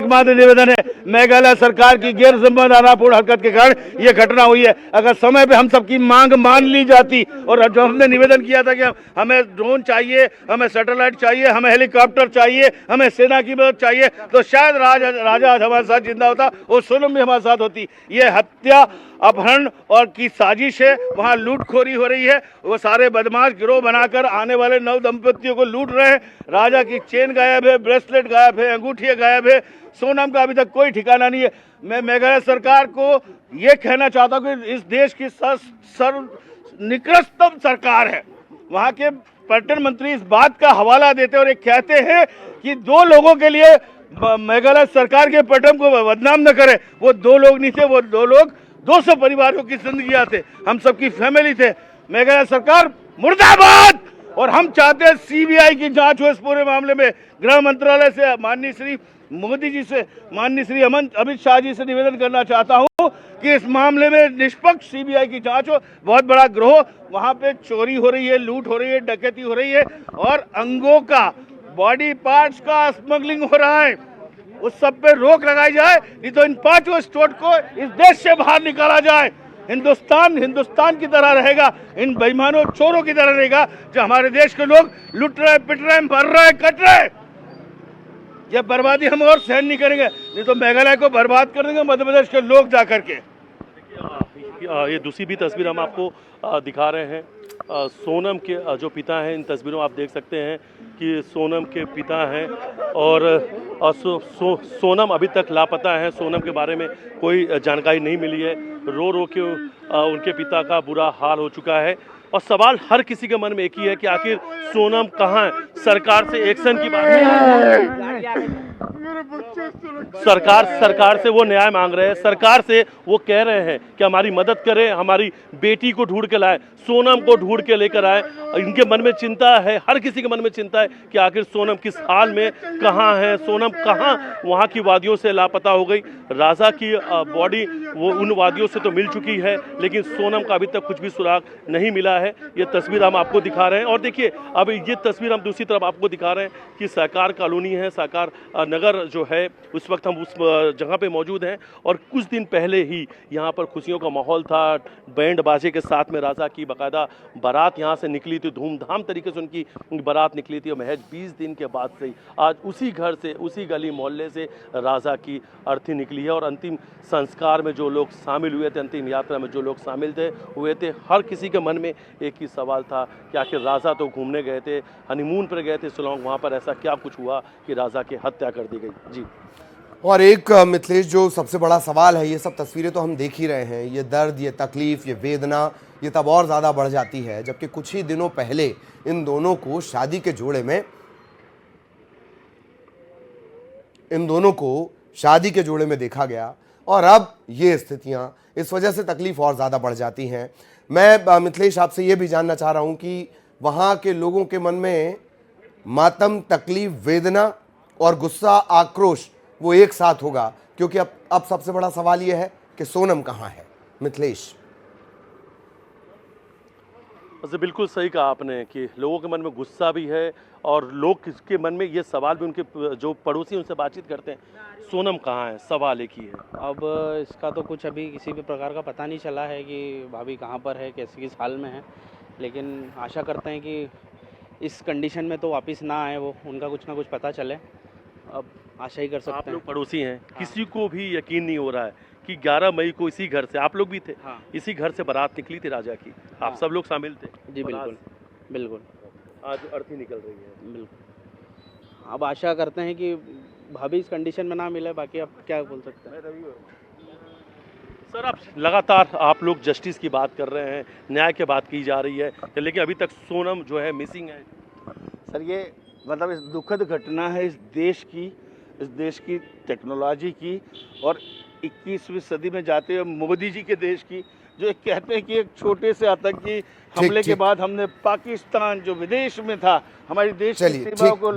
एकमात्र निवेदन है, मेघालय सरकार की गैर जिम्मेदारापूर्ण हरकत के कारण ये घटना हुई है। अगर समय पे हम सबकी मांग मान ली जाती और जो हमने निवेदन किया था कि हमें ड्रोन चाहिए, हमें सैटेलाइट चाहिए, हमें हेलीकॉप्टर चाहिए, हमें सेना की मदद चाहिए, तो शायद राजा आज हमारे साथ जिंदा होता और सोनम भी हमारे साथ होती। ये हत्या, अपहरण और की साजिश है। वहाँ लूटखोरी हो रही है। वो सारे बदमाश गिरोह बनाकर आने वाले नव दंपतियों को लूट रहे हैं। राजा की चेन गायब है, ब्रेसलेट गायब है, अंगूठियां गायब है। सोनम का अभी तक कोई ठिकाना नहीं है। मैं मेघालय सरकार को ये कहना चाहता हूँ कि इस देश की निकृष्टतम सरकार है। वहाँ के पर्यटन मंत्री इस बात का हवाला देते और ये कहते हैं कि 2 लोगों के लिए मेघालय सरकार के पर्यटन को बदनाम न करे। वो 2 लोग नहीं थे, वो 2 लोग 200 परिवारों की जिंदगियां थे, हम सबकी फैमिली थे। मेघालय सरकार मुर्दाबाद। और हम चाहते हैं सीबीआई की जांच हो इस पूरे मामले में। गृह मंत्रालय से माननीय श्री मोदी जी से, माननीय श्री अमित शाह जी से निवेदन करना चाहता हूं कि इस मामले में निष्पक्ष सीबीआई की जांच हो। बहुत बड़ा गिरोह वहां पे चोरी हो रही है, लूट हो रही है, डकैती हो रही है और अंगों का, बॉडी पार्ट्स का स्मगलिंग हो रहा है। उस सब पे रोक लगाई जाए, नहीं तो इन 5 स्टेट को इस देश से बाहर निकाला जाए। हिंदुस्तान की तरह रहेगा, इन बेईमानों चोरों की तरह रहेगा जो हमारे देश के लोग लुट रहे, पिट रहे, मर रहे, कट रहे। ये बर्बादी हम और सहन नहीं करेंगे, नहीं तो मेघालय को बर्बाद कर देंगे मध्य प्रदेश के लोग जा करके। ये दूसरी भी तस्वीर हम आपको दिखा रहे हैं। सोनम के जो पिता हैं, इन तस्वीरों में आप देख सकते हैं कि सोनम के पिता हैं और सोनम अभी तक लापता है। सोनम के बारे में कोई जानकारी नहीं मिली है। रो रो के उनके पिता का बुरा हाल हो चुका है और सवाल हर किसी के मन में एक ही है कि आखिर सोनम कहाँ है। सरकार से एक्शन की बात, सरकार से वो न्याय मांग रहे हैं। सरकार से वो कह रहे हैं कि हमारी मदद करें, हमारी बेटी को ढूंढ के लाएं, सोनम को ढूंढ के लेकर आए। इनके मन में चिंता है, हर किसी के मन में चिंता है कि आखिर सोनम किस हाल में, कहाँ है सोनम, कहाँ वहाँ की वादियों से लापता हो गई। राजा की बॉडी वो उन वादियों से तो मिल चुकी है, लेकिन सोनम का अभी तक कुछ भी सुराग नहीं मिला है। ये तस्वीर हम आपको दिखा रहे हैं और देखिए अब ये तस्वीर हम दूसरी तरफ आपको दिखा रहे हैं कि सहकार कॉलोनी है, सहकार नगर जो है, उस वक्त हम उस जगह पे मौजूद हैं और कुछ दिन पहले ही यहाँ पर खुशियों का माहौल था। बैंड बाजे के साथ में राजा की बाकायदा बारात यहाँ से निकली थी, धूमधाम तरीके से उनकी बारात निकली थी और महज 20 दिन के बाद से ही आज उसी घर से, उसी गली मोहल्ले से राजा की अर्थी निकली है। और अंतिम संस्कार में जो लोग शामिल हुए थे, अंतिम यात्रा में जो लोग शामिल हुए थे, हर किसी के मन में एक ही सवाल था कि आखिर राजा तो घूमने गए थे, हनीमून पर गए थे शिलोंग, वहाँ पर ऐसा क्या कुछ हुआ कि राजा की हत्या कर दी गई। जी। और एक मिथिलेश, जो सबसे बड़ा सवाल है, ये सब तस्वीरें तो हम देख ही रहे हैं, ये दर्द, ये तकलीफ, ये वेदना, ये तब और ज़्यादा बढ़ जाती है जबकि कुछ ही दिनों पहले इन दोनों को शादी के जोड़े में देखा गया और अब ये स्थितियां, इस वजह से तकलीफ और ज़्यादा बढ़ जाती हैं। मैं मिथिलेश आपसे ये भी जानना चाह रहा हूँ कि वहाँ के लोगों के मन में मातम, तकलीफ, वेदना और गुस्सा, आक्रोश वो एक साथ होगा, क्योंकि अब सबसे बड़ा सवाल यह है कि सोनम कहाँ है। मिथिलेश, बिल्कुल सही कहा आपने कि लोगों के मन में गुस्सा भी है और लोग किसके मन में ये सवाल भी, उनके जो पड़ोसी उनसे बातचीत करते हैं, सोनम कहाँ है, सवाल एक ही है। अब इसका तो कुछ अभी किसी भी प्रकार का पता नहीं चला है कि भाभी कहाँ पर है, कैसे किस हाल में है, लेकिन आशा करते हैं कि इस कंडीशन में तो वापस ना आए, वो उनका कुछ ना कुछ पता चले। अब आशा ही कर सकते हैं। आप लोग पड़ोसी हैं, किसी को भी यकीन नहीं हो रहा है कि 11 मई को इसी घर से, आप लोग भी थे, हाँ। इसी घर से बारात निकली थी राजा की, आप सब लोग शामिल थे। जी बिल्कुल बिल्कुल। आज अर्थी निकल रही है। बिल्कुल। अब आशा करते हैं कि भाभी इस कंडीशन में ना मिले, बाकी अब क्या बोल सकते हैं। सर, आप लगातार आप लोग जस्टिस की बात कर रहे हैं, न्याय की बात की जा रही है, लेकिन अभी तक सोनम जो है मिसिंग है। सर, ये मतलब इस दुखद घटना है इस देश की टेक्नोलॉजी की और 21वीं सदी में जाते हुए मोदी जी के देश की, जो कहते हैं कि एक छोटे से आतंकी हमले के बाद हमने पाकिस्तान जो विदेश में था, हमारी देश की सीमाओं को